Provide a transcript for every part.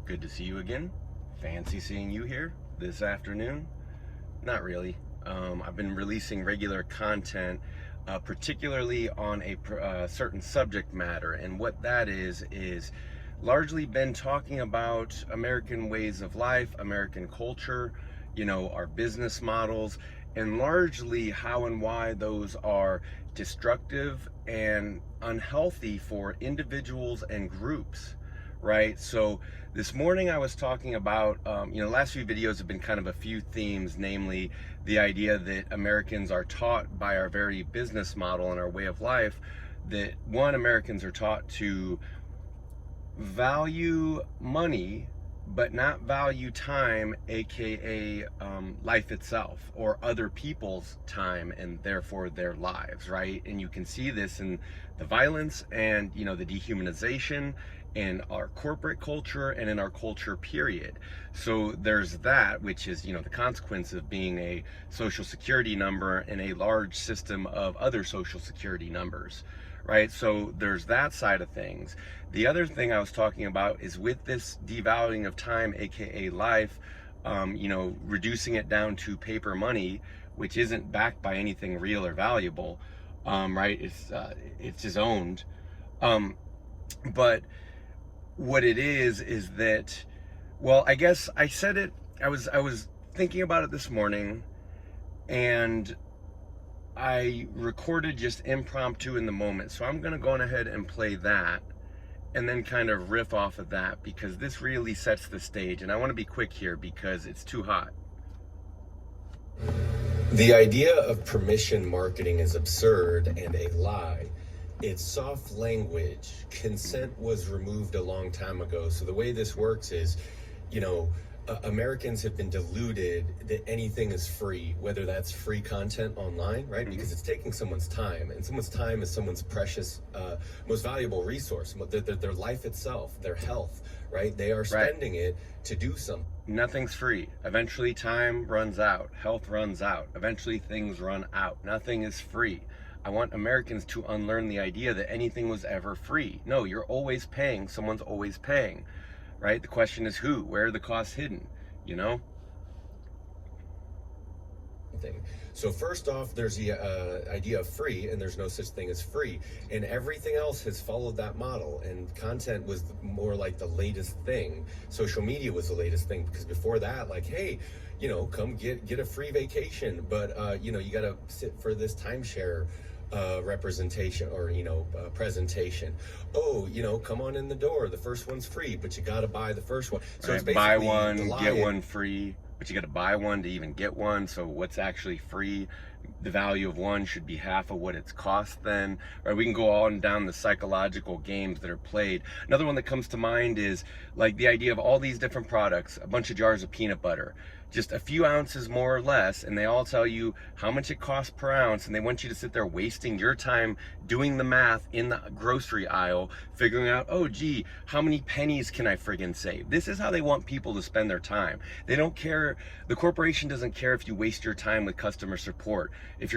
Good to see you again. Fancy seeing you here this afternoon. Not really. I've been releasing regular content, particularly on a certain subject matter, and what that is largely been talking about American ways of life, American culture, our business models, and largely how and why those are destructive and unhealthy for individuals and groups. Right? So this morning I was talking about, the last few videos have been kind of a few themes, namely the idea that Americans are taught by our very business model and our way of life that Americans are taught to value money but not value time, aka life itself, or other people's time and therefore their lives, right? And you can see this in the violence and the dehumanization in our corporate culture and in our culture, period. So there's that, which is the consequence of being a social security number in a large system of other social security numbers, right? So there's that side of things. The other thing I was talking about is with this devaluing of time, aka life, reducing it down to paper money, which isn't backed by anything real or valuable, right? It's just owned. But what it is that, well, I guess I said it. I was thinking about it this morning, and I recorded just impromptu in the moment. So I'm going to go on ahead and play that and then kind of riff off of that, because this really sets the stage. And I want to be quick here because it's too hot. The idea of permission marketing is absurd and a lie. It's soft language. Consent was removed a long time ago. So the way this works is, Americans have been deluded that anything is free, whether that's free content online, right? Mm-hmm. Because it's taking someone's time, and someone's time is someone's precious, most valuable resource, their life itself, their health, right? They are spending it to do something. Nothing's free. Eventually time runs out, health runs out, eventually things run out. Nothing is free. I want Americans to unlearn the idea that anything was ever free. No, you're always paying. Someone's always paying. Right? The question is who? Where are the costs hidden? So first off, there's the idea of free, and there's no such thing as free. And everything else has followed that model. And content was more like the latest thing. Social media was the latest thing, because before that, like, hey, come get a free vacation, but you got to sit for this timeshare representation or presentation. Oh, come on in the door, the first one's free, but you got to buy the first one. So it's buy one get one free, but you got to buy one to even get one. So what's actually free? The value of one should be half of what it's cost then. Right? We can go on down the psychological games that are played. Another one that comes to mind is like the idea of all these different products, a bunch of jars of peanut butter, just a few ounces more or less, and they all tell you how much it costs per ounce, and they want you to sit there wasting your time doing the math in the grocery aisle, figuring out, oh gee, how many pennies can I friggin' save? This is how they want people to spend their time. They don't care, the corporation doesn't care if you waste your time with customer support,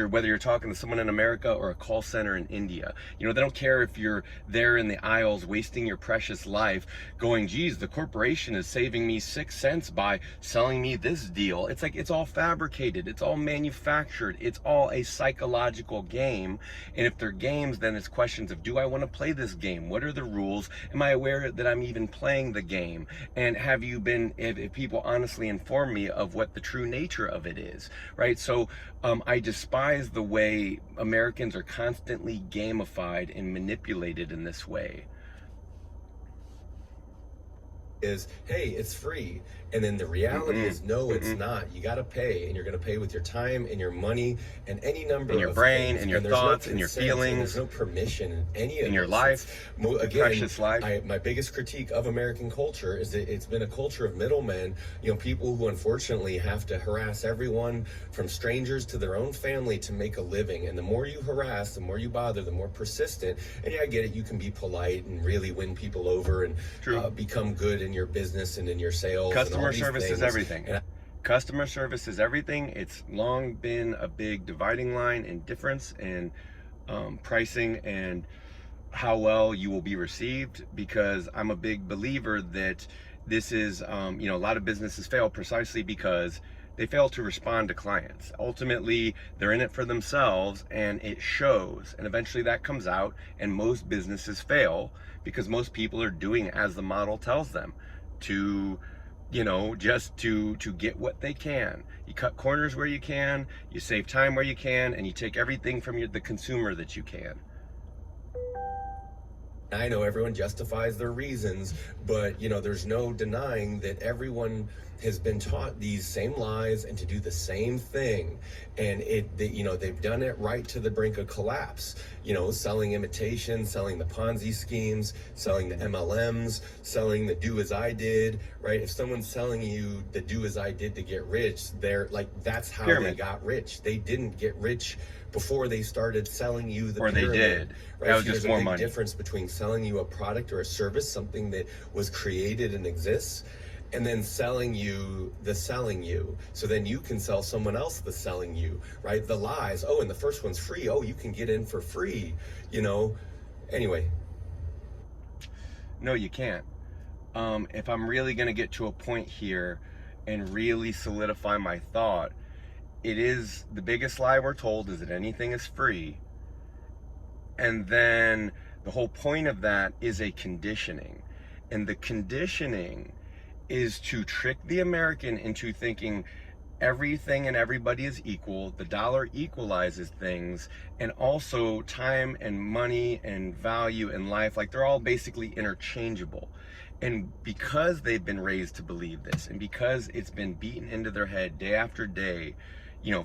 whether you're talking to someone in America or a call center in India. They don't care if you're there in the aisles wasting your precious life going, geez, the corporation is saving me 6 cents by selling me this deal. It's like, it's all fabricated, it's all manufactured, it's all a psychological game. And if they're games, then it's questions of, do I want to play this game? What are the rules? Am I aware that I'm even playing the game? And have if people honestly inform me of what the true nature of it is, right? So I despise the way Americans are constantly gamified and manipulated in this way. Is, hey, it's free. And then the reality is, no, it's not. You got to pay, and you're going to pay with your time and your money and any number of your brain things. And your thoughts and your feelings. And there's no permission in any of in your life, again, precious life. My biggest critique of American culture is that it's been a culture of middlemen, people who unfortunately have to harass everyone from strangers to their own family to make a living. And the more you harass, the more you bother, the more persistent. And yeah, I get it. You can be polite and really win people over and become good in your business and in your sales. Customer service is everything. Customer service is everything. It's long been a big dividing line and difference in pricing and how well you will be received, because I'm a big believer that This is, a lot of businesses fail precisely because they fail to respond to clients. Ultimately, they're in it for themselves, and it shows. And eventually that comes out, and most businesses fail because most people are doing as the model tells them to, just to get what they can. You cut corners where you can, you save time where you can, and you take everything from the consumer that you can. I know everyone justifies their reasons, but there's no denying that everyone has been taught these same lies and to do the same thing, and they've done it right to the brink of collapse. Selling imitation, selling the Ponzi schemes, selling the MLMs, selling the do as I did. Right? If someone's selling you the do as I did to get rich, they're like, that's how Pyramid. they got rich. They didn't get rich before they started selling you the Or pyramid. they did. Right? That was So just there's more a big money. difference between selling you a product or a service, something that was created and exists, and then selling you the selling you. So then you can sell someone else the selling you, right? The lies. Oh, and the first one's free. Oh, you can get in for free, Anyway. No, you can't. If I'm really going to get to a point here and really solidify my thought, it is the biggest lie we're told is that anything is free. And then the whole point of that is a conditioning. And the conditioning is to trick the American into thinking everything and everybody is equal. The dollar equalizes things, and also time and money and value and life, like they're all basically interchangeable. And because they've been raised to believe this, and because it's been beaten into their head day after day,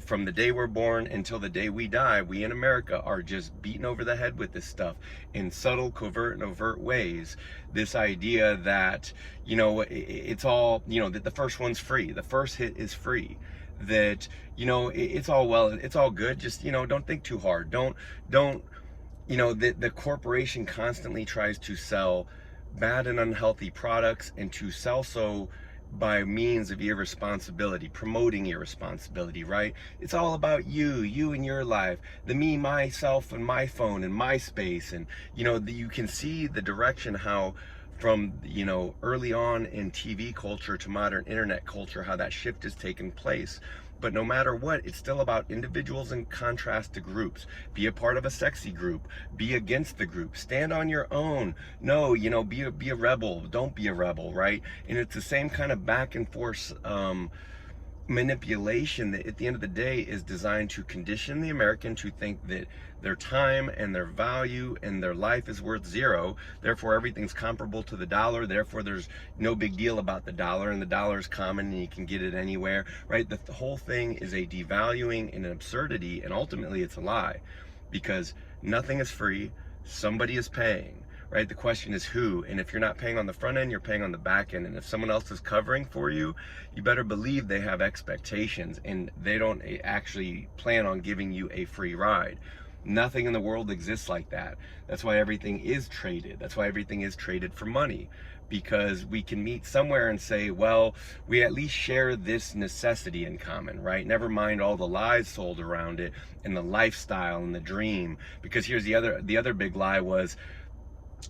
from the day we're born until the day we die, we in America are just beaten over the head with this stuff in subtle, covert, and overt ways. This idea that, it's all, that the first one's free. The first hit is free. That, it's all well, it's all good. Just, don't think too hard. Don't, the corporation constantly tries to sell bad and unhealthy products, and to sell so by means of irresponsibility, promoting irresponsibility, right? It's all about you and your life, the me, myself, and my phone and my space. And you can see the direction how from early on in TV culture to modern internet culture, how that shift has taken place. But no matter what, it's still about individuals in contrast to groups. Be a part of a sexy group. Be against the group. Stand on your own. No, be a rebel. Don't be a rebel, right? And it's the same kind of back and forth manipulation that at the end of the day is designed to condition the American to think that their time and their value and their life is worth zero. Therefore, everything's comparable to the dollar. Therefore, there's no big deal about the dollar, and the dollar is common and you can get it anywhere, right? The whole thing is a devaluing and an absurdity, and ultimately it's a lie, because nothing is free. Somebody is paying. Right? The question is who, and if you're not paying on the front end, you're paying on the back end. And if someone else is covering for you, you better believe they have expectations, and they don't actually plan on giving you a free ride. Nothing in the world exists like that. That's why everything is traded. That's why everything is traded for money, because we can meet somewhere and say, well, we at least share this necessity in common, right? Never mind all the lies sold around it and the lifestyle and the dream. Because here's the other big lie was,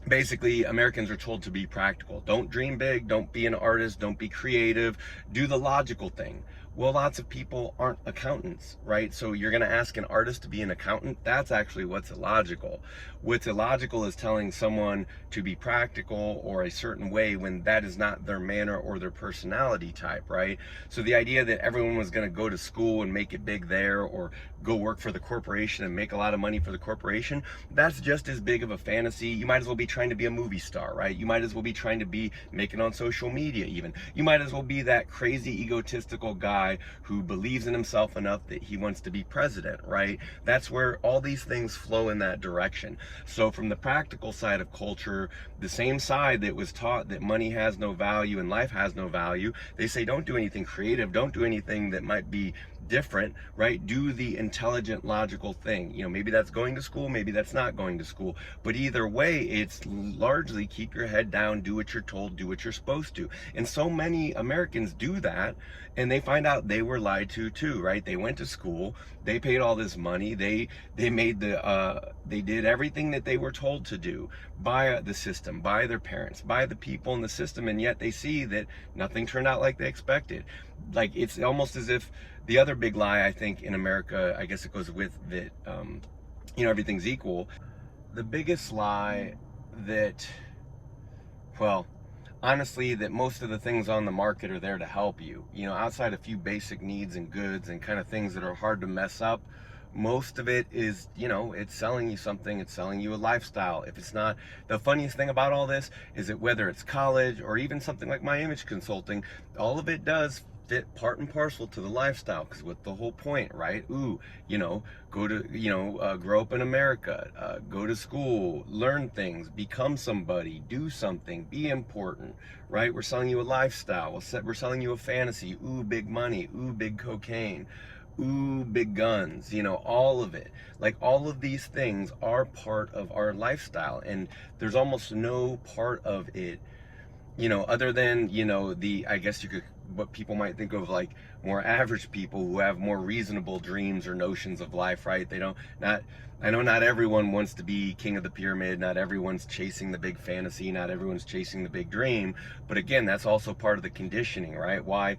basically, Americans are told to be practical. Don't dream big, don't be an artist, don't be creative, do the logical thing. Well, lots of people aren't accountants, right? So you're going to ask an artist to be an accountant? That's actually what's illogical. What's illogical is telling someone to be practical or a certain way when that is not their manner or their personality type, right? So the idea that everyone was going to go to school and make it big there, or go work for the corporation and make a lot of money for the corporation, that's just as big of a fantasy. You might as well be trying to be a movie star, right? You might as well be trying to be making on social media even. You might as well be that crazy egotistical guy who believes in himself enough that he wants to be president, right? That's where all these things flow in that direction. So from the practical side of culture, the same side that was taught that money has no value and life has no value, they say don't do anything creative, don't do anything that might be different, right? Do the intelligent, logical thing. You know, maybe that's going to school, maybe that's not going to school. But either way, it's largely keep your head down, do what you're told, do what you're supposed to. And so many Americans do that, and they find out they were lied to too, right? They went to school, they paid all this money, they made they did everything that they were told to do by the system, by their parents, by the people in the system, and yet they see that nothing turned out like they expected. Like, it's almost as if the other big lie, I think, in America, I guess it goes with that, you know, everything's equal. The biggest lie that, well, honestly, that most of the things on the market are there to help you. You know, outside a few basic needs and goods and kind of things that are hard to mess up, most of it is, you know, it's selling you something, it's selling you a lifestyle. If it's not, the funniest thing about all this is that whether it's college or even something like my image consulting, all of it does fit part and parcel to the lifestyle, because with the whole point, right? Ooh, you know, go to, you know, grow up in America, go to school, learn things, become somebody, do something, be important, right? We're selling you a lifestyle, we're selling you a fantasy. Ooh, big money, ooh, big cocaine, ooh, big guns, you know, all of it. Like, all of these things are part of our lifestyle, and there's almost no part of it, you know, other than, you know, I guess you could, what people might think of like more average people who have more reasonable dreams or notions of life, right? They don't, not, I know not everyone wants to be king of the pyramid, not everyone's chasing the big fantasy, not everyone's chasing the big dream, but again, that's also part of the conditioning, right? Why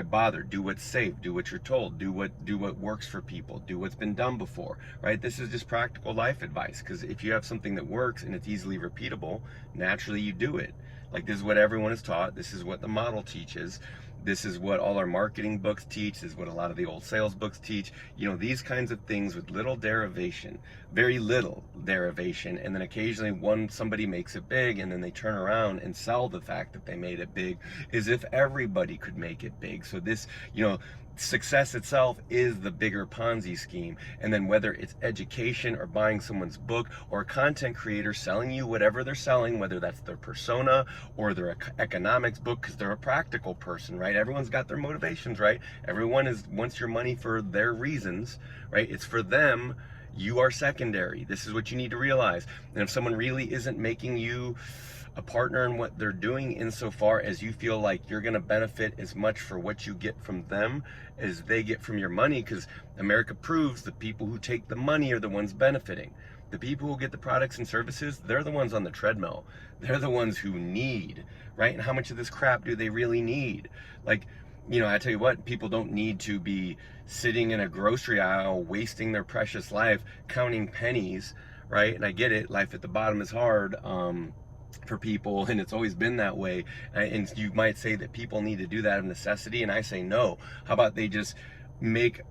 bother? Do what's safe, do what you're told, do what works for people, do what's been done before, right? This is just practical life advice, because if you have something that works and it's easily repeatable, naturally you do it. Like, this is what everyone is taught. This is what the model teaches. This is what all our marketing books teach. This is what a lot of the old sales books teach. You know, these kinds of things with little derivation, very little derivation, and then occasionally somebody makes it big, and then they turn around and sell the fact that they made it big as if everybody could make it big. So this, you know, success itself is the bigger Ponzi scheme. And then whether it's education or buying someone's book, or a content creator selling you whatever they're selling, whether that's their persona or their economics book, because they're a practical person, right? Everyone's got their motivations, right? Everyone wants your money for their reasons, right? It's for them. You are secondary. This is what you need to realize. And if someone really isn't making you a partner in what they're doing, insofar as you feel like you're going to benefit as much for what you get from them as they get from your money, because America proves the people who take the money are the ones benefiting. The people who get the products and services, they're the ones on the treadmill. They're the ones who need, right? And how much of this crap do they really need? Like, you know, I tell you what, people don't need to be sitting in a grocery aisle wasting their precious life counting pennies, right? And I get it, life at the bottom is hard, for people, and it's always been that way. And you might say that people need to do that of necessity, and I say no. How about they just make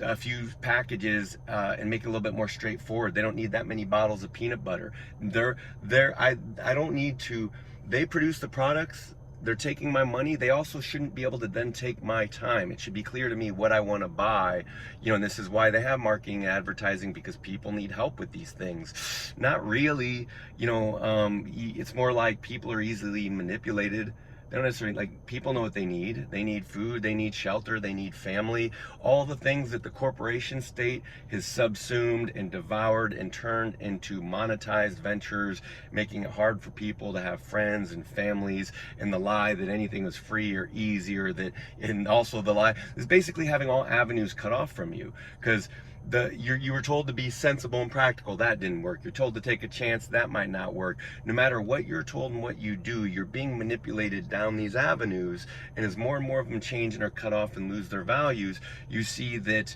a few packages and make it a little bit more straightforward? They don't need that many bottles of peanut butter. I don't need to. They produce the products, they're taking my money. They also shouldn't be able to then take my time. It should be clear to me what I want to buy, you know, and this is why they have marketing and advertising, because people need help with these things. Not really, you know, it's more like people are easily manipulated. They don't necessarily, like, people know what they need. They need food, they need shelter, they need family. All the things that the corporation state has subsumed and devoured and turned into monetized ventures, making it hard for people to have friends and families, and the lie that anything was free or easy, or that, and also the lie is basically having all avenues cut off from you, because you were told to be sensible and practical. That didn't work. You're told to take a chance. That might not work. No matter what you're told and what you do, you're being manipulated down these avenues. And as more and more of them change and are cut off and lose their values, you see that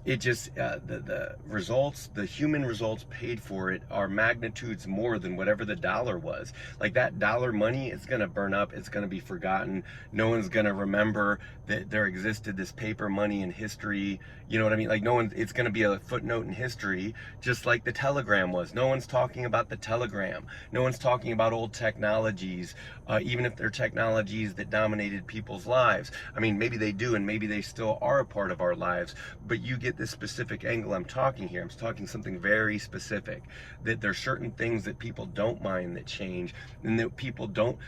it just, the results, the human results paid for it are magnitudes more than whatever the dollar was. Like, that dollar money is going to burn up. It's going to be forgotten. No one's going to remember that there existed this paper money in history. You know what I mean? Like, no one, it's going to be a footnote in history, just like the telegram was. No one's talking about the telegram. No one's talking about old technologies, even if they're technologies that dominated people's lives. I mean, maybe they do, and maybe they still are a part of our lives, but you get this specific angle I'm talking here. I'm talking something very specific, that there's certain things that people don't mind that change, and that people don't,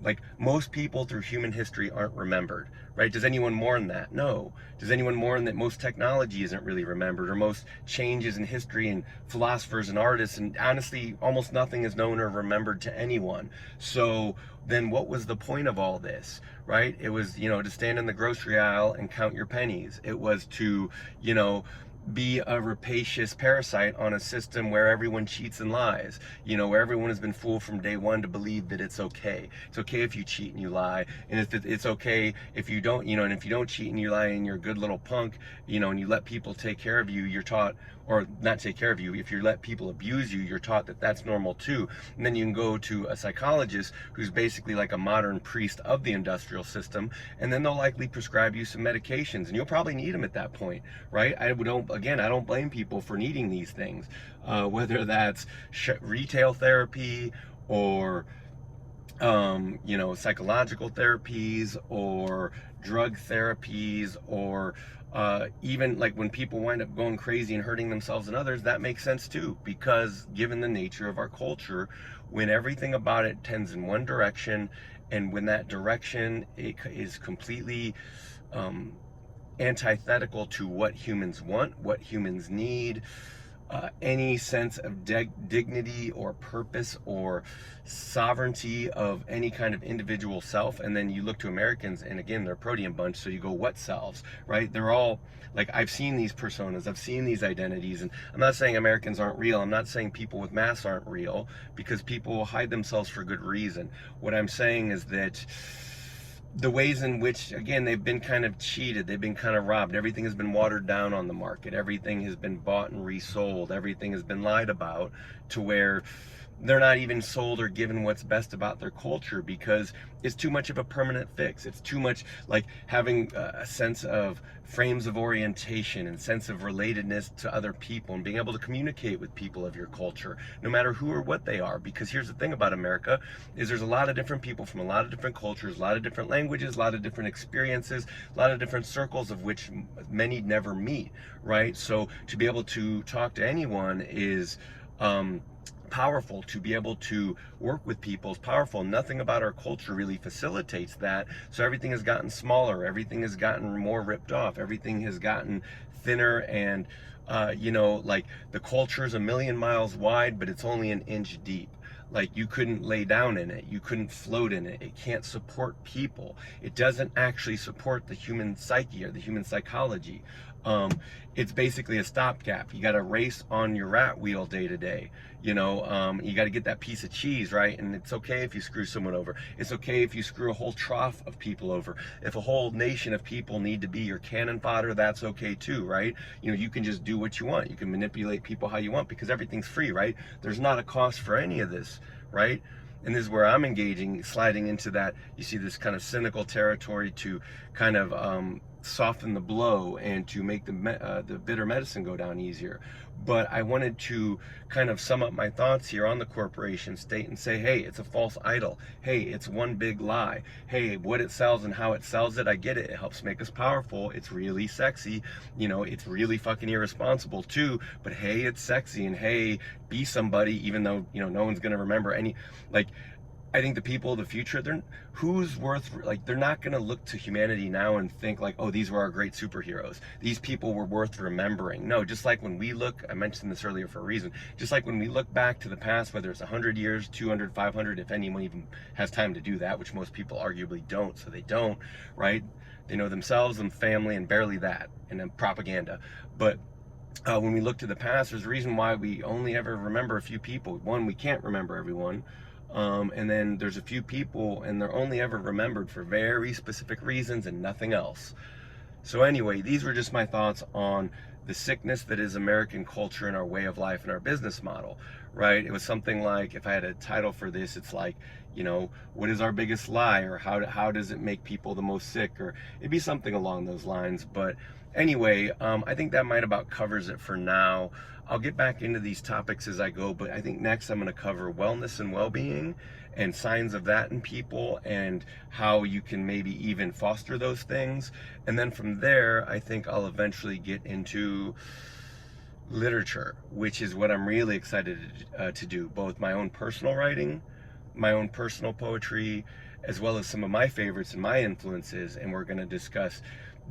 Like, most people through human history aren't remembered, right? Does anyone mourn that? No. Does anyone mourn that most technology isn't really remembered, or most changes in history and philosophers and artists, and honestly almost nothing is known or remembered to anyone? So then what was the point of all this, right? It was, to stand in the grocery aisle and count your pennies. It was to, you know be a rapacious parasite on a system where everyone cheats and lies, where everyone has been fooled from day one to believe that it's okay. It's okay if you cheat and you lie, and it's okay if you don't, and if you don't cheat and you lie and you're a good little punk, and you let people take care of you, you're taught, or not take care of you, if you let people abuse you, you're taught that that's normal too. And then you can go to a psychologist who's basically like a modern priest of the industrial system, and then they'll likely prescribe you some medications, and you'll probably need them at that point, right? I don't blame people for needing these things, whether that's retail therapy, or psychological therapies, or drug therapies, or even like when people wind up going crazy and hurting themselves and others. That makes sense too, because given the nature of our culture, when everything about it tends in one direction, and when that direction is completely antithetical to what humans want, what humans need, any sense of dignity or purpose or sovereignty of any kind of individual self. And then you look to Americans, and again, they're a protean bunch, so you go, what selves, right? They're all like, I've seen these personas, I've seen these identities, and I'm not saying Americans aren't real, I'm not saying people with masks aren't real, because people will hide themselves for good reason. What I'm saying is that the ways in which, again, they've been kind of cheated, they've been kind of robbed, everything has been watered down on the market, everything has been bought and resold, everything has been lied about, to where they're not even sold or given what's best about their culture, because it's too much of a permanent fix. It's too much like having a sense of frames of orientation and sense of relatedness to other people, and being able to communicate with people of your culture, no matter who or what they are. Because here's the thing about America, is there's a lot of different people from a lot of different cultures, a lot of different languages, a lot of different experiences, a lot of different circles, of which many never meet, right? So to be able to talk to anyone is powerful. To be able to work with people is powerful. Nothing about our culture really facilitates that. So everything has gotten smaller, everything has gotten more ripped off, everything has gotten thinner, and like the culture is 1,000,000 miles wide, but it's only an inch deep. Like, you couldn't lay down in it, you couldn't float in it, it can't support people, it doesn't actually support the human psyche or the human psychology. It's basically a stopgap. You got to race on your rat wheel day to day. You got to get that piece of cheese, right? And it's okay if you screw someone over. It's okay if you screw a whole trough of people over. If a whole nation of people need to be your cannon fodder, that's okay too, right? You can just do what you want. You can manipulate people how you want, because everything's free, right? There's not a cost for any of this, right? And this is where I'm sliding into that, you see, this kind of cynical territory to kind of soften the blow and to make the bitter medicine go down easier. But I wanted to kind of sum up my thoughts here on the corporation state and say, hey, it's a false idol. Hey, it's one big lie. Hey, what it sells and how it sells it, I get it. It helps make us powerful. It's really sexy. It's really fucking irresponsible too. But hey, it's sexy. And hey, be somebody, even though, no one's going to remember any, like, I think the people of the future, they're not going to look to humanity now and think like, oh, these were our great superheroes. These people were worth remembering. No, just like when we look, I mentioned this earlier for a reason, just like when we look back to the past, whether it's 100 years, 200, 500, if anyone even has time to do that, which most people arguably don't, so they don't, right? They know themselves and family and barely that, and then propaganda. But when we look to the past, there's a reason why we only ever remember a few people. One, we can't remember everyone. And then there's a few people, and they're only ever remembered for very specific reasons and nothing else. So anyway, these were just my thoughts on the sickness that is American culture and our way of life and our business model, right? It was something like, if I had a title for this, it's like, what is our biggest lie, or how does it make people the most sick, or it'd be something along those lines. But anyway, I think that might about covers it for now. I'll get back into these topics as I go, but I think next I'm going to cover wellness and well-being and signs of that in people, and how you can maybe even foster those things. And then from there, I think I'll eventually get into literature, which is what I'm really excited to do, both my own personal writing, my own personal poetry, as well as some of my favorites and my influences, and we're going to discuss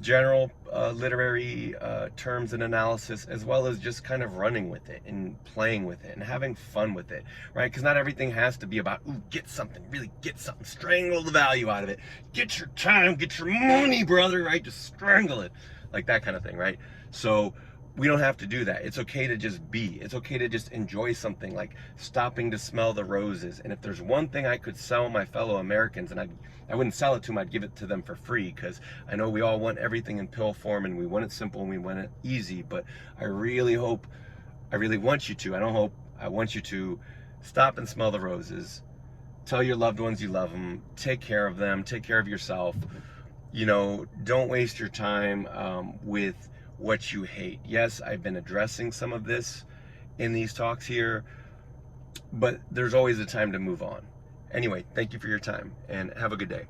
general literary terms and analysis, as well as just kind of running with it and playing with it and having fun with it, right? Because not everything has to be about, ooh, get something, really get something, strangle the value out of it, get your time, get your money, brother, right? Just strangle it, like that kind of thing, right? So we don't have to do that. It's okay to just be. It's okay to just enjoy something, like stopping to smell the roses. And if there's one thing I could sell my fellow Americans, and I wouldn't sell it to them, I'd give it to them for free, because I know we all want everything in pill form, and we want it simple and we want it easy. But I really want you to, I want you to stop and smell the roses. Tell your loved ones you love them. Take care of them. Take care of yourself. You know, don't waste your time with what you hate. Yes, I've been addressing some of this in these talks here, but there's always a time to move on. Anyway, thank you for your time, and have a good day.